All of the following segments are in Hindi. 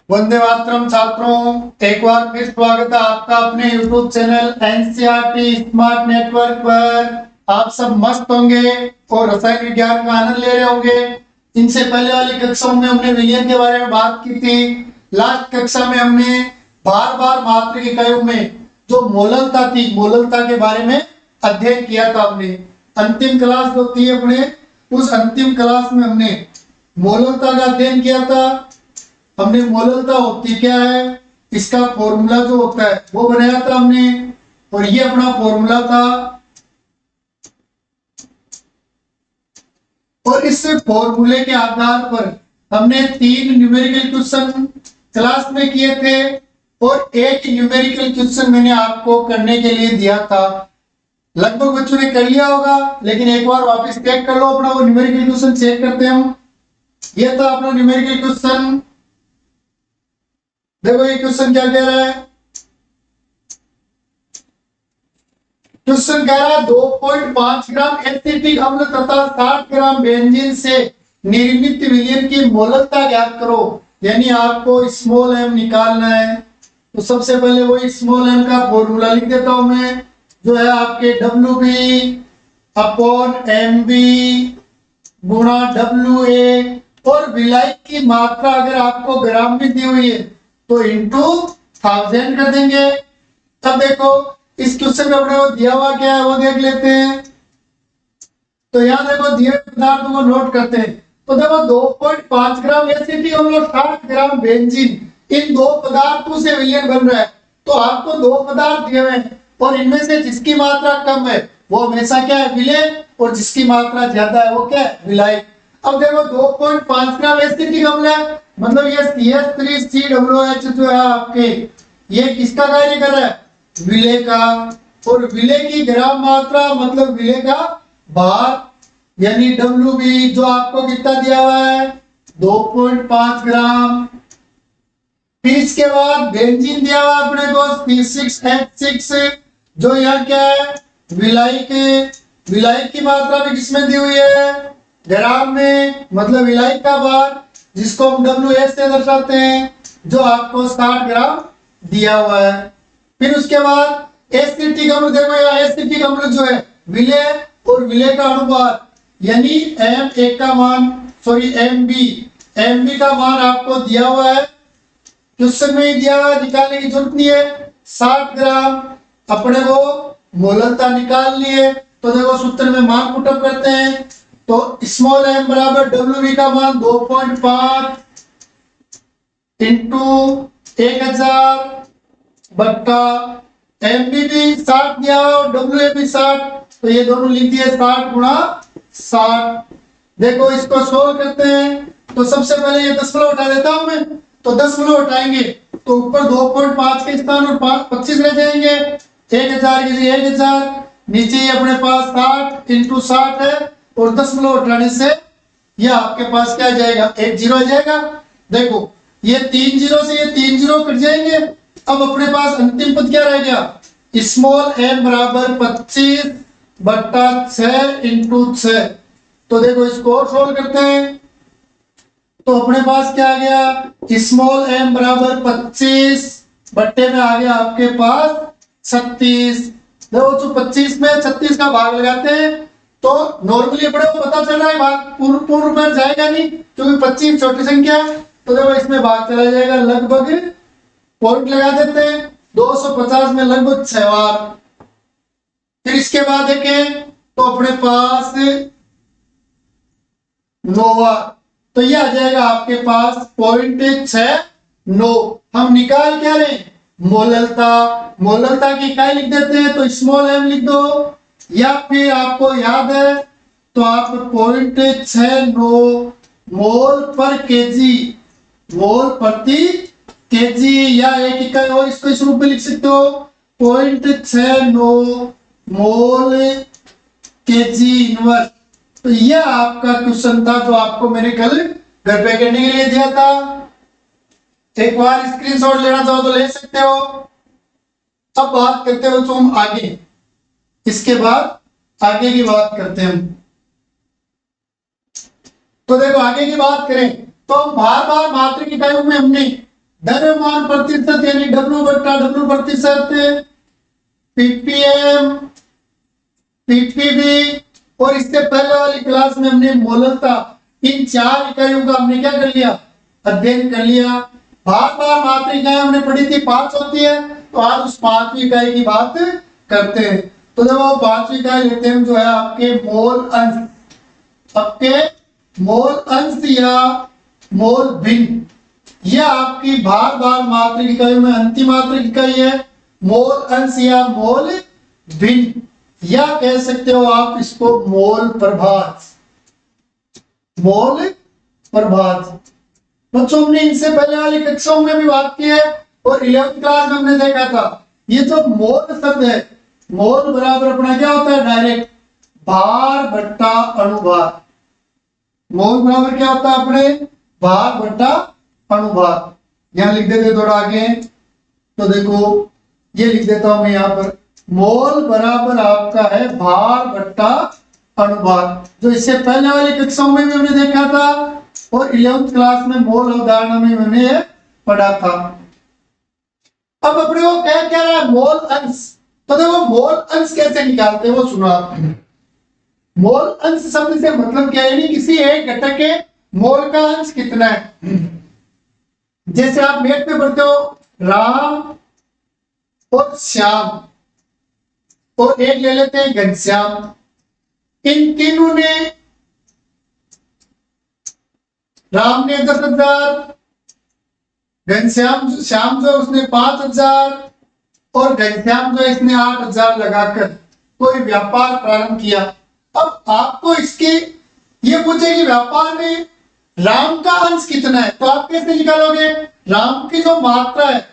वंदे मातरम छात्रों, एक बार फिर स्वागत है आपका अपने YouTube channel NCERT smart network पर। आप सब मस्त होंगे और रसायन विज्ञान का आनंद ले रहे होंगे। इनसे पहले वाली कक्षाओं में हमने विलयन के बारे में बात की थी। लास्ट कक्षा में हमने बार बार मात्रक इकाइयों में जो मोललता थी, मोललता के बारे में अध्ययन किया था। हमने अंतिम क्लास जो थी अपने, उस अंतिम क्लास में हमने मोललता का अध्ययन किया था। हमने मोललता होती क्या है, इसका फॉर्मूला जो होता है वो बनाया था हमने, और ये अपना फॉर्मूला था। और इस फॉर्मूले के आधार पर हमने 3 न्यूमेरिकल क्वेश्चन क्लास में किए थे और एक न्यूमेरिकल क्वेश्चन मैंने आपको करने के लिए दिया था। लगभग बच्चों ने कर लिया होगा, लेकिन एक बार वापस चेक कर लो अपना वो न्यूमेरिकल क्वेश्चन। चेक करते हैं हम। ये था अपना न्यूमेरिकल क्वेश्चन। देखो ये क्वेश्चन क्या कह रहा है। क्वेश्चन कह रहा है 2.5 ग्राम एसिटिक अम्ल तथा 60 ग्राम बेंजीन से निर्मित विलयन की मोललता ज्ञात करो। यानी आपको स्मॉल एम निकालना है। तो सबसे पहले वही स्मॉल एम का फॉर्मूला लिख देता हूं मैं, जो है आपके WB अपॉन MB गुणा WA, और विलायक की मात्रा अगर आपको ग्राम में दी हुई है तो इंटू 1000 कर देंगे। तब देखो इस क्वेश्चन में अपने को दिया हुआ क्या है वो देख लेते हैं। तो यहाँ देखो दिए पदार्थों को नोट करते हैं। तो देखो 2.5 ग्राम एसिटिक अम्ल और 60 ग्राम बेंजीन, इन दो पदार्थों से विलयन बन रहा है। तो आपको दो पदार्थ दिए हुए हैं और इनमें से जिसकी मात्रा कम है वो हमेशा क्या है, विलय, और जिसकी मात्रा ज्यादा है वो क्या है, विलायक। अब देखो 2.5 ग्राम एसिटिक अम्ल है, मतलब ये CH3COOH जो है आपके, ये किसका कार्य कर रहा है, विलय का। और विलय की ग्राम मात्रा मतलब विलय का भार, यानी WB जो आपको कितना दिया हुआ है, 2.5 ग्राम। फिर इसके बाद बेंजीन दिया हुआ अपने को C6H6, जो यहाँ क्या है, विलायक। विलायक की मात्रा भी किसमें दी हुई है, ग्राम में, मतलब विलायक का भार, जिसको हम WH से दर्शाते हैं, जो आपको 60 ग्राम दिया हुआ है। फिर उसके बाद एसिटिक अम्ल, देखो यहाँ एसिटिक अम्ल जो है विलय और विलय का अनुपात, यानी MA का मान, सॉरी MB का मान आपको दिया हुआ है, क्वेश्चन में ही दिया हुआ है, निकालने की जरूरत नहीं है। 60 ग्राम अपने को मोललता निकालनी है। तो देखो सूत्र में मान पुटअप करते हैं। तो स्मॉल m बराबर WB का मान 2.5 इंटू 1000 बट्टा MB भी 60 दिया और WA भी 60, तो ये दोनों लिख दिए 60 गुणा 60। देखो इसको सोल्व करते हैं। तो सबसे पहले ये दशमलव उठा देता हूं मैं। तो दशमलव उठाएंगे तो ऊपर 2.5 के स्थान और 25 रह जाएंगे। 1000 की जगह 1000, नीचे ही अपने पास 60 इंटू 60 है, और दशमलव उठाने से ये आपके पास क्या आ जाएगा, 1 जीरो आ जाएगा। देखो ये 3 जीरो से ये 3 जीरो कट जाएंगे। अब अपने पास अंतिम पद क्या रह गया, स्मॉल m बराबर 25 बट्टा 6 इंटू 6। तो देखो इसको और सोल्व करते हैं। तो अपने पास क्या आ गया, स्मॉल m बराबर 25 बट्टे में आ गया आपके पास 36। देखो तो 25 में 36 का भाग लगाते हैं तो नॉर्मली अपने को पता चल रहा है भाग पूर्ण रूप में जाएगा नहीं, क्योंकि 25 छोटी संख्या है। तो देखो इसमें भाग चला जाएगा, लगभग पॉइंट लगा देते हैं, 250 में लगभग 6 बार। फिर इसके बाद देखें तो अपने पास 9 बार, तो ये आ जाएगा आपके पास 0.69। हम निकाल क्या रहे, मोललता। मोललता की इकाई लिख देते हैं, तो स्मॉल m लिख दो, या फिर आपको याद है तो आप 0.69 मोल पर केजी, मोल प्रति केजी, या एक इकाई और इसको इस रूप में लिख सकते हो, 0.69 मोल केजी इनवर्स। तो यह आपका क्वेश्चन था जो आपको मैंने कल घर पे करने के लिए दिया था। एक बार स्क्रीनशॉट लेना चाहो तो ले सकते हो। अब बात करते हो तो हम आगे, इसके बाद आगे की बात करते हैं हम। तो देखो आगे की बात करें तो हम बार बार मात्रक इकाइयों में हमने द्रव्यमान प्रतिशत यानी डब्ल्यू बट्टा डब्ल्यू प्रतिशत, पीपीएम, पीपीबी, और इससे पहले वाली क्लास में हमने मोलरता, इन 4 इकाइयों का हमने क्या कर लिया, अध्ययन कर लिया। बार बार मात्रा इकाई हमने पढ़ी थी 5 होती है, तो आज उस 5वीं इकाई की बात करते हैं। तो जब वो 5वीं इकाई लेते हैं जो है आपके मोल अंश, आपके मोल अंश या मोल भिन्न, यह आपकी बार बार मात्रिक इकाई में अंतिम मात्रिक इकाई है। मोल अंश या मोल भिन्न, या कह सकते हो आप इसको मोल प्रभाज, मोल प्रभाज। बच्चों हमने इनसे पहले वाली कक्षाओं में भी बात की है और 11th क्लास में हमने देखा था, ये जो मोल शब्द है, मोल बराबर अपना क्या होता है, डायरेक्ट भार बट्टा अनुभार। मोल बराबर क्या होता है अपने, भार बट्टा अनुभार। यहां लिख देते थोड़ा आगे, तो देखो ये लिख देता हूं मैं यहां पर, मोल बराबर आपका है भार बट्टा अनुभार, जो इससे पहले वाली कक्षाओं में भी हमने देखा था और 11th क्लास में मोल अवधारणा में मैंने पढ़ा था। अब अपने को क्या रहा है, मोल अंश। तो देखो मोल अंश कैसे निकालते हैं वो सुनो आप। मोल अंश शब्द से मतलब क्या है, यानी किसी एक घटक के मोल का अंश कितना है। जैसे आप मैथ में पढ़ते हो राम और श्याम, और एक ले लेते हैं घनश्याम, इन तीनों ने, राम ने 10,000, घनश्याम श्याम जो उसने 5,000, और घनश्याम जो इसने 8,000 लगाकर कोई व्यापार प्रारंभ किया। अब आपको इसके ये पूछे कि व्यापार में राम का अंश कितना है, तो आप कैसे निकालोगे, राम की जो मात्रा है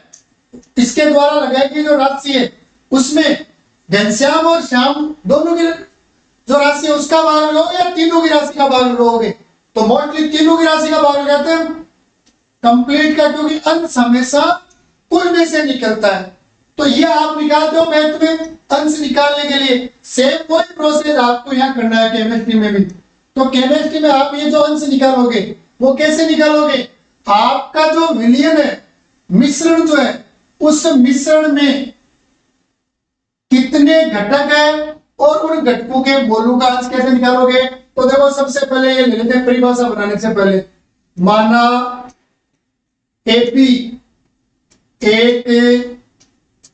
इसके द्वारा लगाई गई जो राशि है उसमें घनश्याम और श्याम दोनों की जो राशि है उसका भाग लगाओगे या तीनों की राशि का भाग लगाओगे, तो मोस्टली तीनों की राशि का भाग लगाते हैं कंप्लीट का, क्योंकि अंश हमेशा कुल में से निकलता है। तो ये आप निकालते हो मैथ में अंश निकालने के लिए, सेम वही प्रोसेस आपको यहाँ करना है केमिस्ट्री में भी। तो केमिस्ट्री में आप ये जो अंश निकालोगे वो कैसे निकालोगे, आपका जो विलयन है, मिश्रण जो है, उस मिश्रण में कितने घटक है और उन घटकों के मोलों का अंश कैसे निकालोगे। तो देखो सबसे पहले ये ले लेते हैं परिभाषा बनाने से पहले, माना एपी एक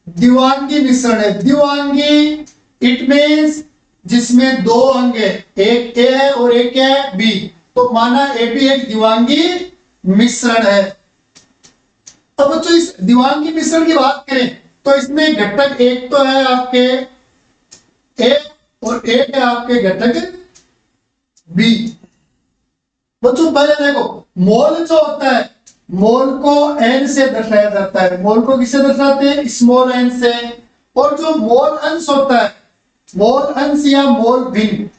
द्विअंगी मिश्रण है, द्विअंगी इट मींस जिसमें 2 अंग है, एक ए है और एक है बी, तो माना एपी एक द्विअंगी मिश्रण है। अब बच्चों इस द्विअंगी मिश्रण की बात करें तो इसमें घटक एक तो है आपके ए और एक है आपके घटक बी। बच्चों पहले देखो मोल जो होता है, मोल को एन से दर्शाया जाता है, मोल को किससे दर्शाते हैं, स्मॉल एन से। और जो मोल अंश होता है, मोल अंश या मोल भिन्न,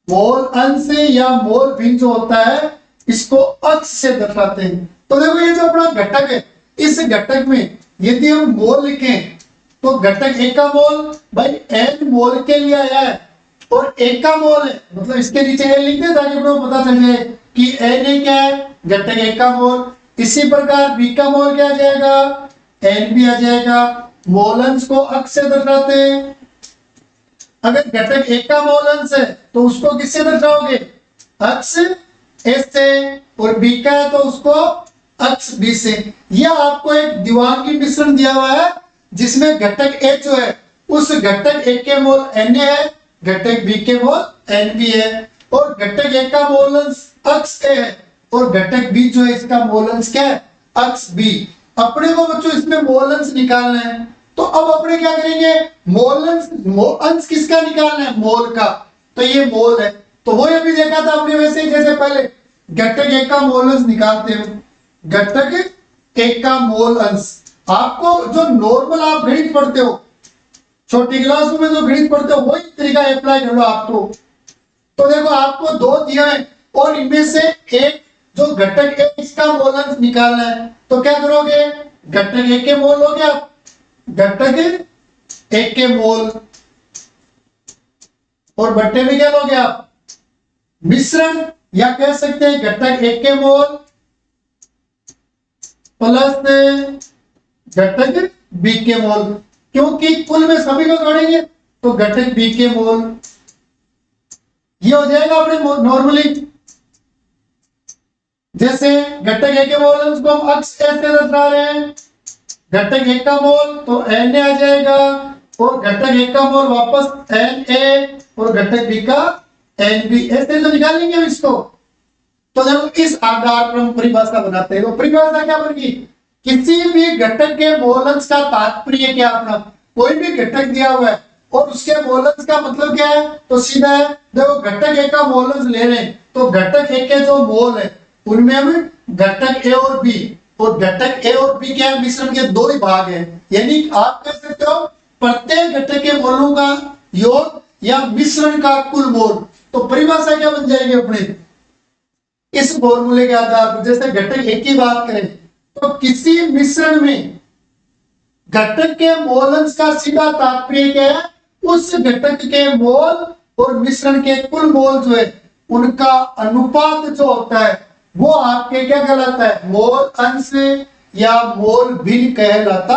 मोल अंश या मोल भिन्न जो होता है इसको अक्ष से दर्शाते हैं। तो देखो ये जो अपना घटक है, इस घटक में यदि हम मोल लिखें तो घटक एक का मोल भाई एन मोल के लिए आया है और एक का मोल है, मतलब इसके नीचे एन लिख दे ताकि आपको पता चल जाए कि एन ए क्या है, घटक एक का मोल। इसी प्रकार बी का मोल क्या आ जाएगा, एन बी आ जाएगा। मोल अंश को अक्ष से दर्शाते हैं। अगर घटक एक का मोल अंश है तो उसको किससे दर्शाओगे, अक्ष एस से, और बी का है तो उसको अक्ष बी से। यह आपको एक द्विअंगी मिश्रण दिया हुआ है जिसमें घटक ए जो है उस घटक ए के मोल एन है, घटक बी के मोल एन बी है, और घटक ए का मोल अंश अक्ष ए है और घटक बी जो है इसका मोल अंश क्या है, अक्ष बी। अपने को बच्चों इसमें मोल अंश निकालना है, तो अब अपने क्या करेंगे, मोल अंश किसका निकालना है, मोल का। तो ये मोल है, तो वो अभी देखा था हमने वैसे ही, जैसे पहले घटक एक का मोल अंश निकालते हैं, घटक एक का मोल अंश। आपको जो नॉर्मल आप गणित पढ़ते हो छोटी क्लासों में जो गणित पढ़ते हो वही तरीका अप्लाई कर लो आपको। तो देखो आपको 2 दिया है और इनमें से एक जो घटक एक इसका मोल अंश निकालना है, तो क्या करोगे, घटक एक के मोल हो गया, घटक एक के मोल और बट्टे में क्या लोगे आप, मिश्रण, या कह सकते हैं घटक एक के मोल प्लस घटक बी के मोल, क्योंकि कुल में सभी को जोड़ेंगे तो घटक बी के मोल, ये हो जाएगा अपने नॉर्मली। जैसे घटक ए के मोल को हम अक्स ऐसे दर्शा रहे हैं, घटक ए का मोल तो एन ए आ जाएगा, और घटक ए का मोल वापस एन ए, और घटक बी का एन बी, ऐसे तो निकालेंगे हम इसको। तो जब इस आधार पर हम परिभाषा बनाते हैं, तो परिभाषा क्या बनेगी, किसी भी घटक के मोलंश का तात्पर्य क्या, अपना कोई भी घटक दिया हुआ है और उसके मोलंश का मतलब क्या है, तो सीधा है, देखो घटक ए का मोलंश ले रहे हैं तो घटक ए के जो मोल है उनमें हम घटक ए और बी, और घटक ए और बी क्या है, मिश्रण के दो ही भाग हैं, यानी आप कह सकते हो प्रत्येक घटक के मोलों का योग या मिश्रण का कुल मोल। तो परिभाषा क्या बन जाएगी अपने इस फॉर्मूले के आधार पर। जैसे घटक ए की बात करें तो किसी मिश्रण में घटक के मोलंश का सीधा तात्पर्य क्या है, उस घटक के मोल और मिश्रण के कुल मोल जो है उनका अनुपात जो होता है वो आपके क्या कहलाता है, मोल अंश या मोल भिन्न कहलाता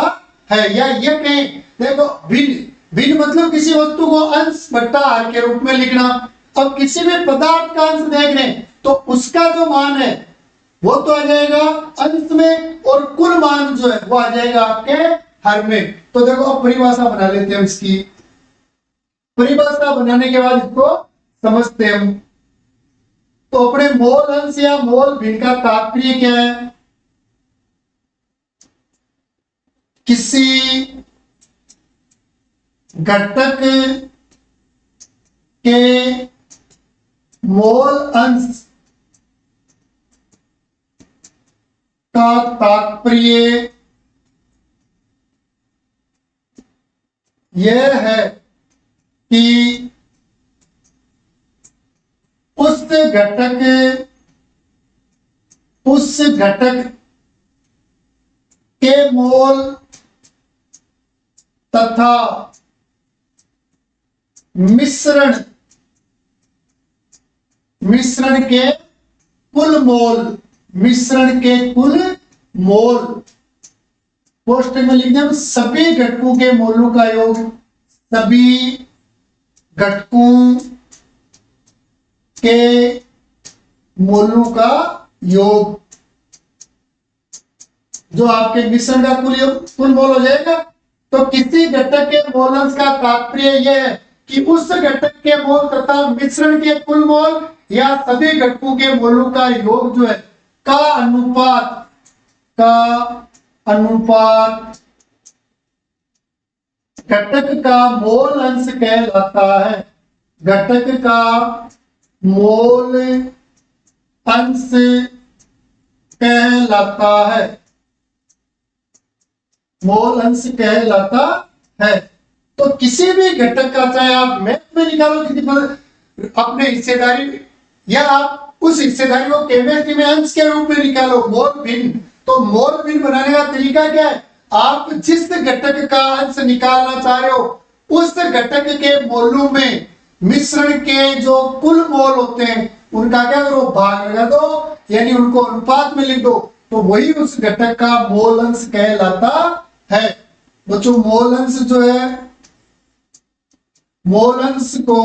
है। या ये कहें, देखो भिन्न, भिन्न मतलब किसी वस्तु को अंश बट्टा आर के रूप में लिखना। अब किसी भी पदार्थ का अंश देख रहे हैं तो उसका जो मान है वो तो आ जाएगा अंश में, और कुल मान जो है वो आ जाएगा आपके हर में। तो देखो अब परिभाषा बना लेते हैं, इसकी परिभाषा बनाने के बाद इसको समझते हैं हम। तो अपने मोल अंश या मोल भिन्न का तात्पर्य क्या है, किसी घटक के मोल अंश का तात्पर्य यह है कि उस घटक के मोल तथा मिश्रण के कुल मोल, मिश्रण के कुल मोल, पोस्ट में लिख दें सभी घटकों के मोलों का योग, सभी घटकों के मोलों का योग, जो आपके मिश्रण का कुल मोल हो जाएगा। तो किसी घटक के मोलंश का तात्पर्य यह है कि उस घटक के मोल तथा मिश्रण के कुल मोल या सभी घटकों के मोलों का योग जो है का अनुपात घटक का मोल अंश कहलाता है। घटक का मोल अंश कहलाता है, मोल अंश कहलाता है। तो किसी भी घटक का, चाहे आप मैथ में निकालो किसी पर अपने हिस्सेदारी, या आप उस हिस्सेदारी को केमिस्ट्री में अंश के रूप में निकालो, मोल भिन्न। तो मोल भिन्न बनाने का तरीका क्या है, आप जिस घटक का अंश निकालना चाह रहे हो उस घटक के मोलों में मिश्रण के जो कुल मोल होते हैं उनका क्या करो, भाग लगा दो, यानी उनको अनुपात में लिख दो, तो वही उस घटक का मोल अंश कहलाता है। बच्चों मोल अंश जो है, मोल अंश को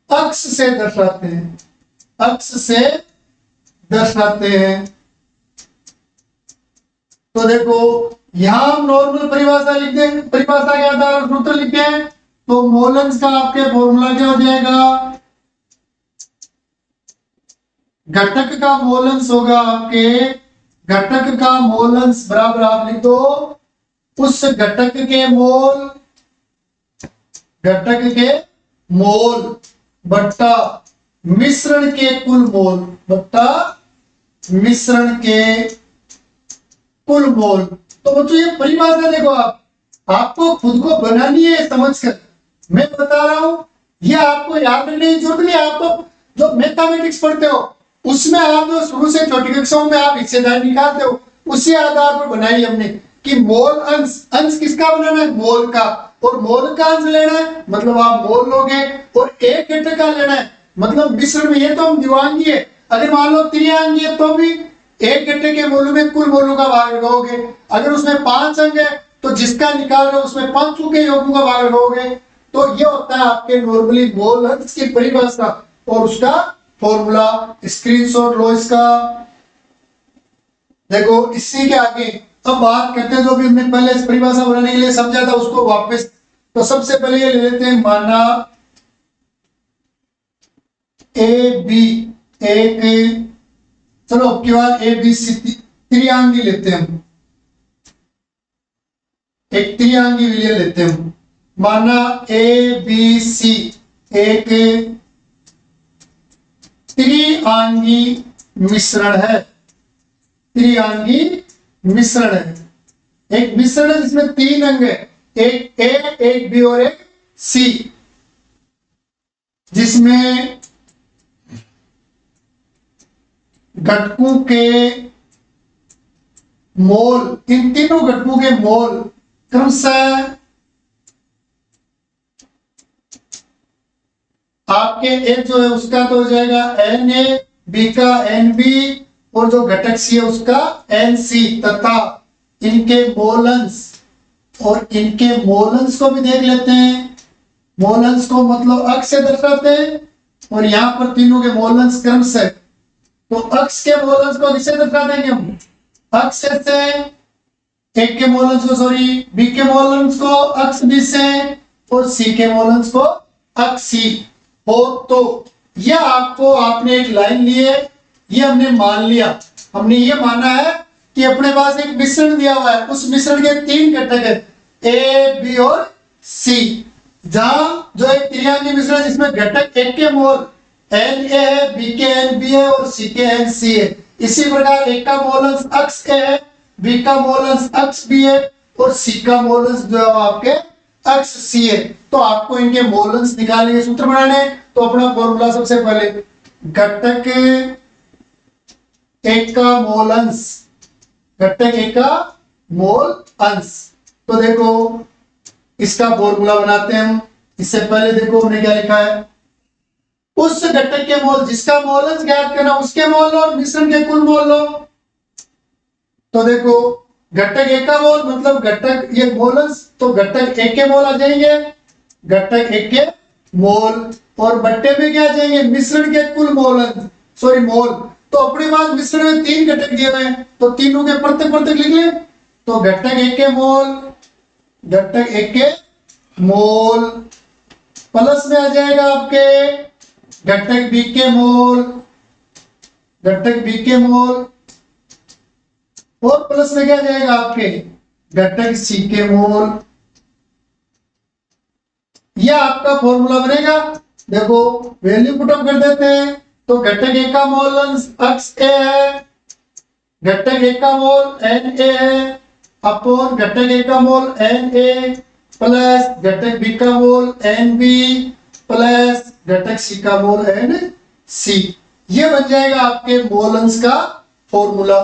अक्ष से दर्शाते हैं, अक्ष से दर्शाते हैं। तो देखो यहां हम नॉर्मल परिभाषा लिख दें, परिभाषा के आधार पर सूत्र लिखते हैं। तो मोल अंश का आपके फॉर्मूला क्या हो जाएगा, घटक का मोल अंश होगा आपके, घटक का मोल अंश बराबर आप लिख दो उस घटक के मोल, घटक के मोल बट्टा मिश्रण के कुल मोल, बट्टा मिश्रण के कुल मोल। तो बच्चों ये परिभाषा देखो, आपको खुद को बनानी है समझकर, मैं बता रहा हूं, ये आपको याद रखने की जरूरत नहीं। आप तो जो मैथमेटिक्स पढ़ते हो उसमें आप जो शुरू से छोटी कक्षाओं में आप हिस्सेदारी निकालते हो उसी आधार पर बनाई हमने कि मोल अंश, अंश किसका बनाना है, मोल का, और मोल का अंश लेना है मतलब आप मोल लोगे, और एक घटक का लेना है मतलब मिश्रण में। ये तो हम द्विआंगी है, अगर मान लो त्रिआंगी है तो भी एक घटक के मोल में कुल मोलों का भाग लगाओगे। अगर उसमें 5 अंक है तो जिसका निकाल रहे हो उसमें 5 के योगों का भाग लगाओगे। तो ये होता है आपके नॉर्मली मोल अंश की परिभाषा और उसका फॉर्मूला। स्क्रीनशॉट लो इसका। देखो इसी के आगे अब बात करते हैं जो भी हमने पहले इस परिभाषा बनाने के लिए समझा था उसको वापस। तो सबसे पहले ये ले लेते हैं, माना ए बी एक, चलो अब की बार ए बी सी त्रियांगी लेते हैं हम, एक त्रियांगी विलयन लेते हैं। माना ए बी सी एक त्रियांगी मिश्रण है, त्रियांगी मिश्रण है, एक मिश्रण है जिसमें 3 अंग है, एक ए एक बी और एक सी, जिसमें घटकों के मोल, इन तीनों घटकों के मोल क्रमशः आपके एक जो है उसका तो हो जाएगा एन ए, बी का एन बी और जो घटक सी है उसका एन सी, तथा इनके मोलंश, और इनके मोलंश को भी देख लेते हैं। मोलंश को मतलब अक्ष से दर्शाते हैं और यहां पर तीनों के मोलंश क्रमशः, तो अक्ष के मोलंश को किससे दर्शा देंगे हम, अक्ष से, एक के मोलंश को सॉरी बी के मोलंश को अक्ष बी से और सी के मोलंश को अक्ष सी हो। तो यह आपको आपने एक लाइन ली है, ये हमने मान लिया, हमने ये माना है कि अपने पास एक मिश्रण दिया हुआ है, उस मिश्रण के 3 घटक है ए बी और सी, जहां जो एक त्रियांगी मिश्रण जिसमें घटक एक के मोल एन ए है, बी के एन बी है और सी के एन सी है। इसी प्रकार एक का मोलंश अक्ष ए है, बी का मोलंश अक्ष बी है और सी का मोलंश जो है आपके अक्ष सी है। तो आपको इनके मोलंश निकालने के सूत्र बनाने, तो अपना फॉर्मूला सबसे पहले घटक एक का मोल अंश, घटक एक का मोल अंश। तो देखो इसका फॉर्मूला बनाते हैं हम। इससे पहले देखो हमने क्या लिखा है, उस घटक के मोल जिसका मोल अंश ज्ञात करना, उसके मोल और मिश्रण के कुल मोल लो। तो देखो घटक एक का मोल मतलब घटक ये मोल अंश, तो घटक एक के मोल आ जाएंगे, घटक एक के मोल, और बट्टे में क्या आ जाएंगे, मिश्रण के कुल मोल अंश, सॉरी मोल। तो अपने पास मिश्रण में 3 घटक दिए हुए हैं, तो तीनों के प्रत्येक प्रत्येक लिख ले। तो घटक एक के मोल, घटक एक के मोल प्लस में आ जाएगा आपके घटक बी के मोल, घटक बी के मोल, और प्लस में क्या जाएगा आपके घटक सी के मोल। यह आपका फॉर्मूला बनेगा। देखो वैल्यू पुटअप कर देते हैं। तो घटक एक का मोल अंश अक्ष ए है, घटक एक का मोल एन ए है, अपॉन घटक एक का मोल एन ए प्लस घटक बी का मोल एन बी प्लस घटक सी का मोल एन सी। ये बन जाएगा आपके मोल अंश का फॉर्मूला।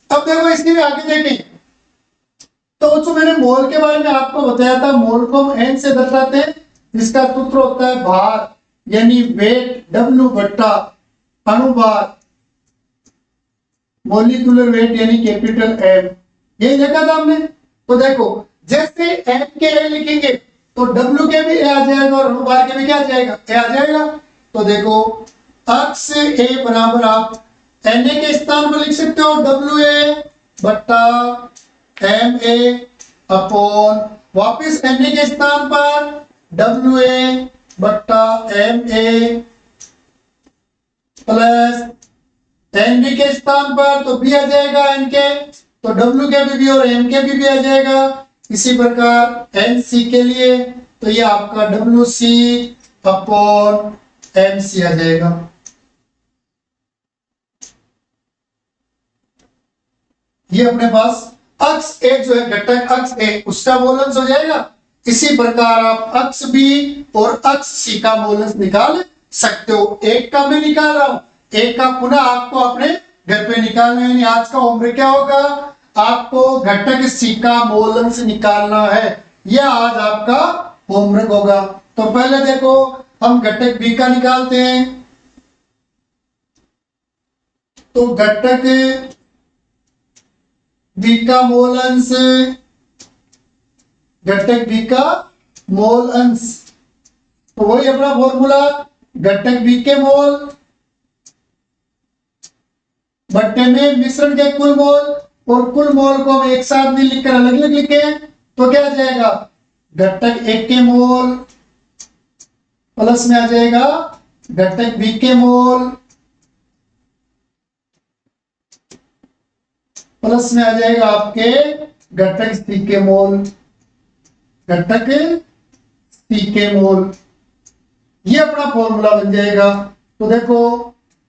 अब देखो इसके आगे देखें, तो जो मैंने मोल के बारे में आपको बताया था, मोल को हम एन से दर्शाते हैं, जिसका सूत्र होता है भार यानी वेट, डब्ल्यू बट्टा अणुभार, मॉलिक्यूलर वेट यानी कैपिटल एम। यही देखा था हमने। तो देखो जैसे एम के ए लिखेंगे तो डब्ल्यू के भी ए आ जाएगा और अणुभार के भी क्या आ जाएगा, ए आ जाएगा। तो देखो अक्ष ए बराबर आप एन ए के स्थान पर लिख सकते हो डब्ल्यू ए बट्टा एम ए अपॉन वापिस एन ए के स्थान पर डब्ल्यू ए बट्टा M A plus N B के स्थान पर तो बी आ जाएगा एन के, तो डब्ल्यू के भी और एम के भी आ जाएगा। इसी प्रकार एन सी के लिए तो ये आपका W C upon M C आ जाएगा। ये अपने पास अक्ष ए जो है घटक अक्ष ए उसका मोल अंश हो जाएगा। इसी प्रकार आप अक्ष बी और अक्ष सी का मोल अंश निकाल सकते हो। एक का मैं निकाल रहा हूं, एक का पुनः आपको अपने घर पे निकालना है। आज का होमवर्क क्या होगा, आपको घटक सी का मोल अंश निकालना है। यह आज आपका होमवर्क होगा। तो पहले देखो हम घटक बी का निकालते हैं। तो घटक बी का मोल अंश, घटक बी का मोल अंश। तो वही अपना फॉर्मूला, घटक बी के मोल बट्टे में मिश्रण के कुल मोल, और कुल मोल को हम एक साथ नहीं लिखकर अलग अलग लिखे तो क्या आ जाएगा, घटक ए के मोल प्लस में आ जाएगा घटक बी के मोल प्लस में आ जाएगा आपके घटक सी के मोल, घटक सी के मोल। ये अपना फॉर्मूला बन जाएगा। तो देखो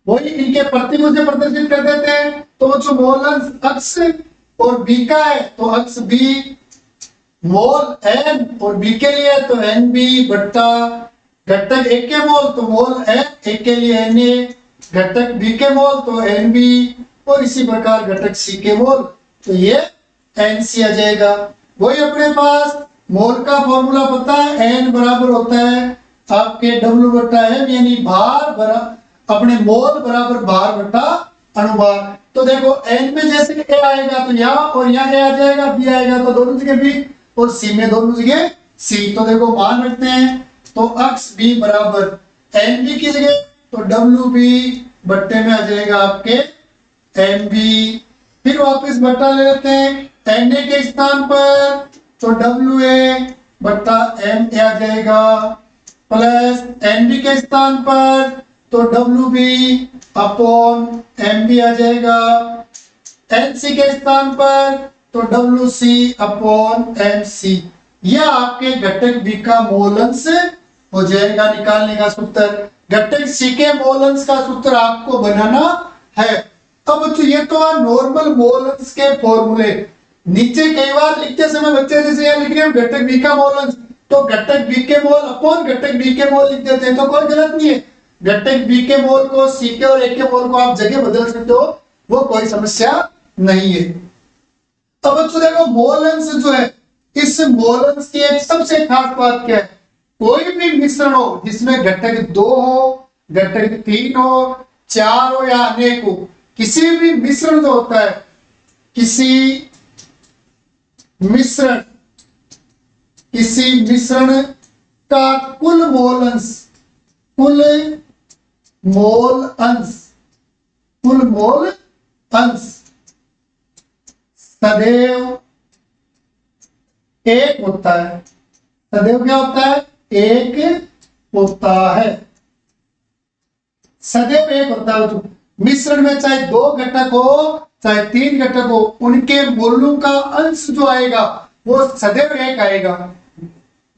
वही इनके प्रतिभुज से प्रदर्शित कर देते हैं। तो जो मोल अंश अक्ष और बी का है तो अक्ष बी, मोल एन और बी के लिए है तो एन बी बट्टा घटक ए के मोल तो मोल एन ए के लिए एन ए, घटक बी के मोल तो एन बी, और इसी प्रकार घटक सी के मोल तो ये एन सी आ जाएगा। वही अपने पास मोल का फॉर्मूला पता है, एन बराबर होता है आपके डब्ल्यू बट्टा एम, यानी भार बराबर अपने मोल बराबर भार बट्टा अनुभार। तो देखो एन में जैसे ए आएगा तो यहाँ और यहाँ ए आ जाएगा, बी आएगा तो दोनों जगह बी, और सी में दोनों जगह सी। तो देखो मान रखते हैं तो अक्स बी बराबर एन बी की जगह तो डब्ल्यू बी बट्टे में आ जाएगा आपके एम बी। फिर वापस बट्टा ले लेते हैं एन ए के स्थान पर तो डब्ल्यू ए बट्टा एम ए आ जाएगा, प्लस एन बी के स्थान पर तो W B upon M B आ जाएगा, एन सी के स्थान पर तो W C upon M C. यह आपके घटक बी का मोल अंश हो जाएगा। निकालने का सूत्र घटक सी के मोल अंश का सूत्र आपको बनाना है। अब तो ये तो नॉर्मल मोल अंश के फॉर्मूले, नीचे कई बार लिखते समय बच्चे जैसे यहाँ लिख रहे हैं घटक बी का मोल अंश तो घटक बी के मोल अपॉन घटक बी के मोल लिख देते हैं, तो कोई गलत नहीं है। घटक बी के मोल को सी के और ए के मोल को आप जगह बदल सकते हो, वो कोई समस्या नहीं है। अब बच्चों देखो मोल अंश जो है, इस मोल अंश की एक सबसे खास बात क्या है, कोई भी मिश्रण हो जिसमें घटक 2 हो, घटक 3 हो, 4 हो या अनेक हो, किसी भी मिश्रण जो होता है, किसी मिश्रण का कुल मोल अंश सदैव एक होता है। सदैव क्या होता है, एक होता है, सदैव एक होता है। तो मिश्रण में चाहे 2 घटक हो चाहे 3 घटक हो, उनके मोलों का अंश जो आएगा वो सदैव एक आएगा।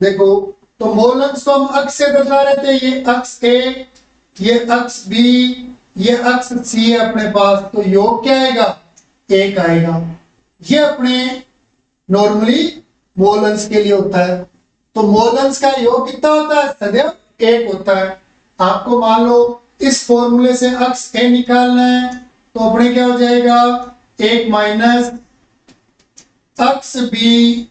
देखो तो मोल अंश को हम अक्ष से दर्शा रहे थे, ये अक्ष ए, ये अक्ष बी, ये अक्ष सी है अपने पास, तो योग क्या आएगा, एक आएगा। ये अपने नॉर्मली मोल अंश के लिए होता है। तो मोल अंश का योग कितना होता है, सदैव एक होता है। आपको मान लो इस फॉर्मूले से अक्ष ए निकालना है तो अपने क्या हो जाएगा, 1 माइनस अक्ष बी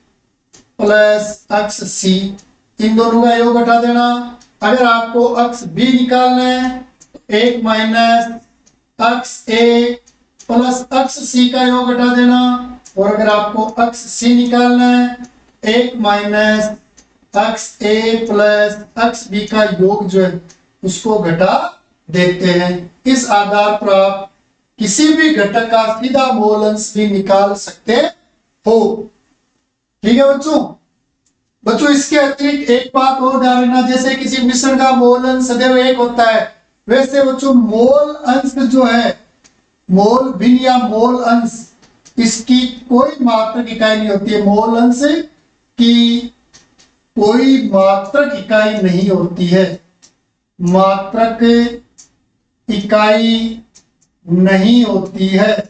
प्लस अक्ष सी, इन दोनों का योग हटा देना। अगर आपको अक्ष बी निकालना है तो 1 माइनस अक्ष ए प्लस अक्ष सी का योग हटा देना, और अगर आपको अक्ष सी निकालना है 1 माइनस अक्ष ए प्लस अक्ष बी का योग जो है उसको घटा देते हैं। इस आधार पर आप किसी भी घटक का सीधा मोल अंश भी निकाल सकते हो। ठीक है बच्चों इसके अतिरिक्त एक बात और ध्यान रखना, जैसे किसी मिश्रण का मोल अंश सदैव एक होता है, वैसे बच्चों मोल अंश जो है, मोल भिन्न या मोल अंश, इसकी कोई मात्रक इकाई नहीं होती है। मोल अंश की कोई मात्रक इकाई नहीं होती है, मात्रक इकाई नहीं होती है,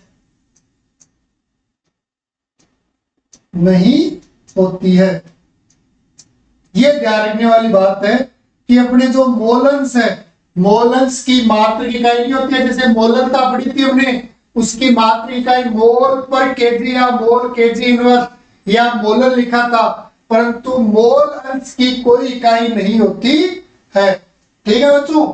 नहीं होती है। यह ध्यान रखने वाली बात है कि अपने जो मोल अंश है, मोल अंश की मात्रक इकाई नहीं होती है। जैसे मोलरता पढ़ी थी हमने, उसकी मात्रक इकाई मोल पर केजी या मोल केजी इनवर्स या मोलर लिखा था, परंतु मोल अंश की कोई इकाई नहीं होती है। ठीक है बच्चों,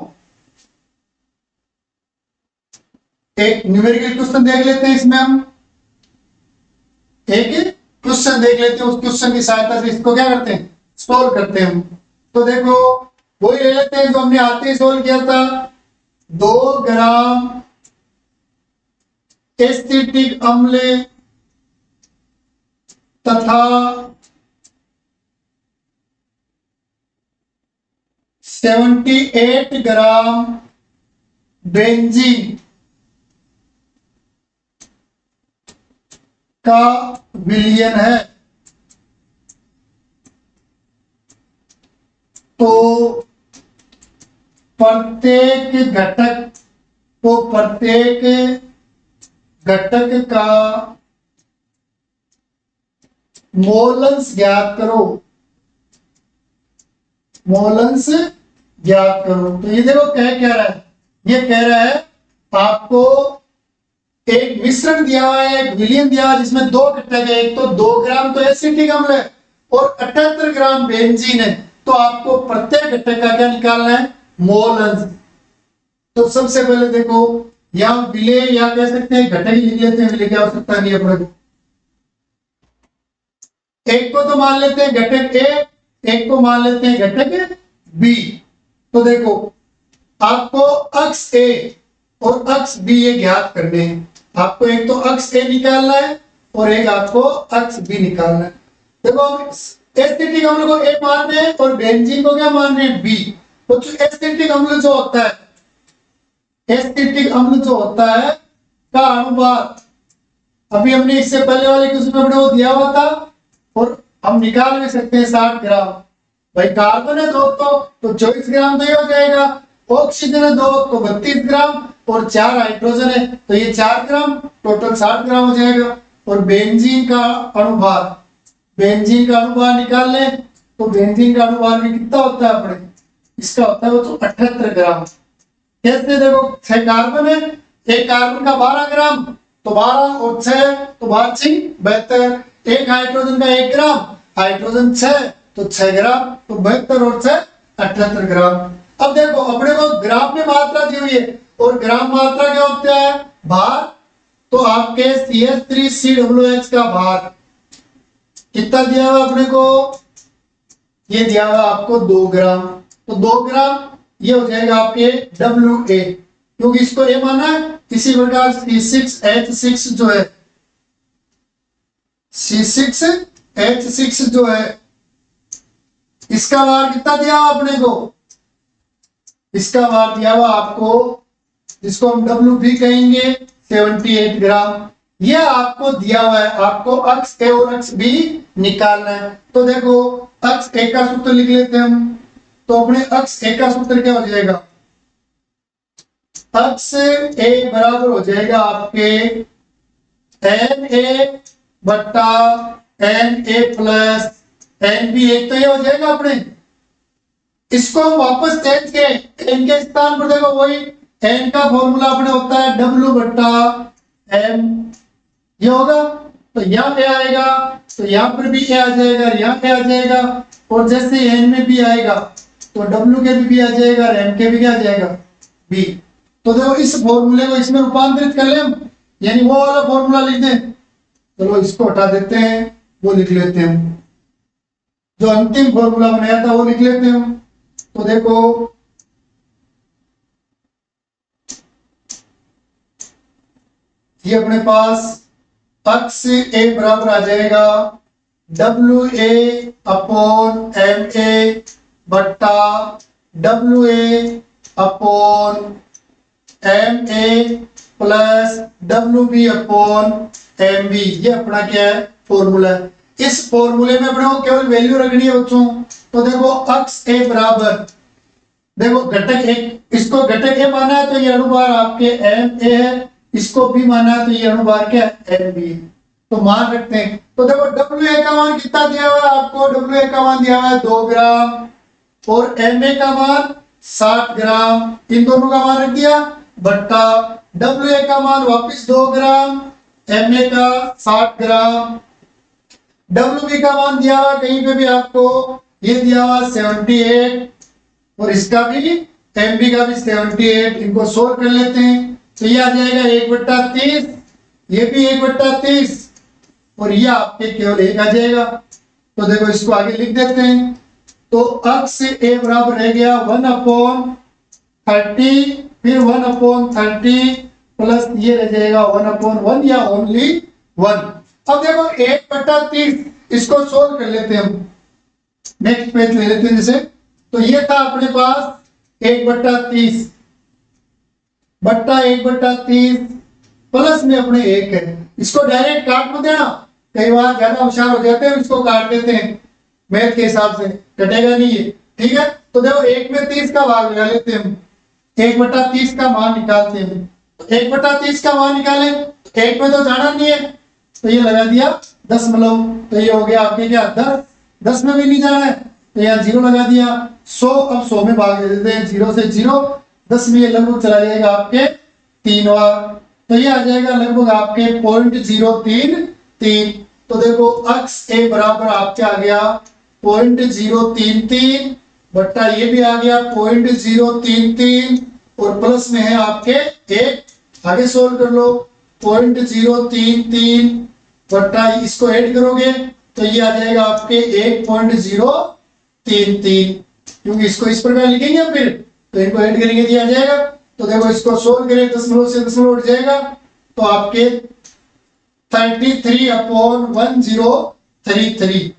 एक न्यूमेरिकल क्वेश्चन देख लेते हैं। इसमें हम एक क्वेश्चन देख लेते हैं, उस क्वेश्चन की सहायता से इसको क्या करते हैं, सोल्व करते हैं हम। तो देखो वही ले लेते हैं जो हमने आते ही सोल्व किया था। 2 ग्राम एसिटिक अम्ल तथा 78 ग्राम बेंजीन का विलयन है। तो प्रत्येक घटक का मोलंस ज्ञात करो। मोलंस ज्ञात करो। तो ये देखो क्या रहा है, ये कह रहा है आपको एक मिश्रण दिया हुआ है, एक विलयन दिया हुआ है जिसमें 2 घटक है। एक तो 2 ग्राम तो एसिटिक अम्ल है और 78 ग्राम बेंजीन है। तो आपको प्रत्येक घटक का क्या निकालना है, मोल अंश। तो सबसे पहले देखो यहां विलय या कह सकते हैं घटक ही लिख लेते हैं, विलय की आवश्यकता नहीं है अपने को। एक को तो मान लेते हैं घटक ए, एक को मान लेते हैं घटक बी। तो देखो आपको अक्ष ए और अक्ष बी ये ज्ञात करने हैं। आपको एक तो अक्ष ए निकालना है और एक आपको अक्ष बी निकालना है। देखो हम एसिटिक अम्ल को ए मान रहे हैं और बेंजीन को क्या मान रहे हैं, बी। तो एसिटिक अम्ल जो होता है, एसिटिक अम्ल जो होता है का अनुपात, अभी हमने इससे पहले वाले क्वेश्चन में अपने को दिया हुआ था और हम निकाल भी सकते हैं 60 ग्राम। भाई कार्बन है 2 तो 24 ग्राम तो ये हो जाएगा। ऑक्सीजन है 2 तो 32 ग्राम और 4 हाइड्रोजन है तो ये 4 ग्राम, टोटल 60 ग्राम हो जाएगा। और बेंजीन का अनुपात, बेंजीन का अनुपात निकाल ले तो बेंजीन का अनुपात भी कितना होता है अपने, इसका होता है वो तो 78 ग्राम। कैसे, देखो 6 कार्बन है, एक कार्बन का 12 ग्राम तो 12 और 6 तो 12 72। एक हाइड्रोजन का 1 ग्राम, हाइड्रोजन 6 तो 6 ग्राम तो 72 और 6 78 ग्राम। अब देखो अपने को ग्राम में मात्रा दी हुई है और ग्राम मात्रा क्या होता है, भार। तो आपके CH3COOH का भार कितना दिया हुआ अपने को, ये दिया हुआ आपको 2 ग्राम। तो 2 ग्राम ये हो जाएगा आपके WA, क्योंकि इसको ए माना है। इसी प्रकार C6H6 जो है, C6H6 जो है इसका भार कितना दिया हुआ अपने को, इसका भार दिया हुआ आपको, जिसको हम WB कहेंगे 78 ग्राम। यह आपको दिया हुआ है, आपको अक्ष ए और अक्ष बी निकालना है। तो देखो अक्ष ए का सूत्र लिख लेते हैं हम। तो अपने अक्ष ए का सूत्र क्या हो जाएगा, अक्ष ए बराबर हो जाएगा आपके Na बट्टा Na प्लस Nb। एक तो ये हो जाएगा अपने, इसको हम वापस चेंज करें एन के स्थान पर, देखो वही एन का फॉर्मूला अपने होता है W बट्टा M, ये होगा। तो यहाँ पे आएगा तो यहाँ पर भी ए आ जाएगा, यहाँ पे आ जाएगा। और जैसे एन में भी आएगा तो W के भी आ जाएगा और M के भी क्या आ जाएगा, B। तो देखो इस फॉर्मूले को इसमें रूपांतरित कर ले हम, यानी वो वाला फॉर्मूला लिख दें। चलो इसको हटा देते हैं, वो लिख लेते हैं हम, जो अंतिम फॉर्मूला बनाया था वो लिख लेते हैं हम। तो देखो ये अपने पास अक्ष ए बराबर आ जाएगा WA अपॉन MA बट्टा WA upon MA plus WB upon MB। ये अपना क्या है, फॉर्मूला है। इस फॉर्मूले में अपने को केवल वैल्यू रखनी है बच्चों। तो देखो अक्ष ए बराबर, देखो घटक एक, इसको घटक ए माना है तो ये अनुभार आपके MA है, इसको भी माना है तो ये अनुभार क्या है, MB है। तो मान रखते हैं। तो देखो WA का मान कितना दिया हुआ है आपको, WA का मान दिया हुआ है 2 ग्राम और MA का मान 60 ग्राम। इन दोनों का मान रख दिया बट्टा WA का मान वापस 2 ग्राम, MA का 60 ग्राम। WB का मान दिया हुआ कहीं पे भी आपको, ये दिया हुआ 78 और इसका भी, MB का भी 78। इनको सोल्व कर लेते हैं तो ये आ जाएगा 1/30, ये भी 1/30 और ये आपके केवल 1 आ जाएगा। तो देखो इसको आगे लिख देते हैं। तो अक्स ए बराबर रह गया 1/30, फिर 1/30 प्लस ये रह जाएगा 1/1 या ओनली 1। अब देखो 1/30 इसको सोल्व कर लेते हैं हम। नेक्स्ट पेज ले लेते हैं जैसे। तो ये था अपने पास 1/30 बट्टा 1/30 प्लस में अपने 1 है। इसको डायरेक्ट काट मत देना, कई बार ज्यादा होशियार हो जाते हैं, इसको काट देते हैं मैथ के हिसाब से, कटेगा नहीं ये, ठीक है। तो देखो 1 में 30 का भाग लगा लेते हैं हम, 1/30 का मान निकालते हैं। 1/30 का मान निकाले, 1 में तो जाना नहीं है तो ये लगा दिया 10, तो ये हो गया आपके क्या 10, 10 में भी नहीं जाना है तो यहाँ 0 लगा दिया। 100, अब 100 में भाग दे देते हैं, 0 से 0, 10 में ये लगभग चला जाएगा आपके 3 बार, तो ये आ जाएगा लगभग आपके 0.033। तो देखो अक्स ए बराबर आपके आ गया 0.033 बट्टा ये भी आ गया 0.033 और प्लस में है आपके 1। आगे सोल्व कर लो, 0.033 बट्टा इसको ऐड करोगे तो ये आ जाएगा आपके 1.033, क्योंकि इसको इस प्रकार लिखेंगे फिर तो इनको ऐड करेंगे तो ये आ जाएगा। तो देखो इसको सोल्व करें, दशमलव से दशमलव उठ जाएगा तो आपके 33/1033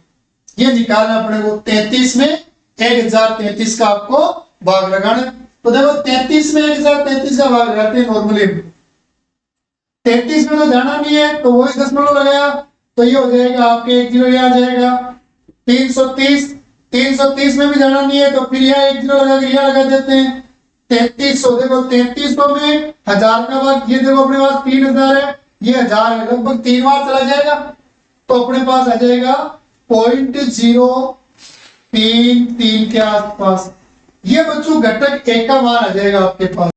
ये निकालना अपने को। 33 में 1033 का आपको भाग लगाना। तो देखो 33 में 1033 का भाग लगाते हैं नॉर्मली। 33 में तो जाना नहीं है तो वही दशमलव लगाया तो ये हो जाएगा आपके 1 0 आ जाएगा। 330 में भी जाना नहीं है तो फिर यहाँ 1 0 लगा के यहाँ लगा देते हैं 3300। देखो 3300 में 1000 का भाग, ये देखो अपने पास 3000 है, ये 1000 है, लगभग 3 बार चला जाएगा तो अपने पास आ जाएगा 0.033 के आसपास। ये बच्चों घटक 1 का मान आ जाएगा आपके पास।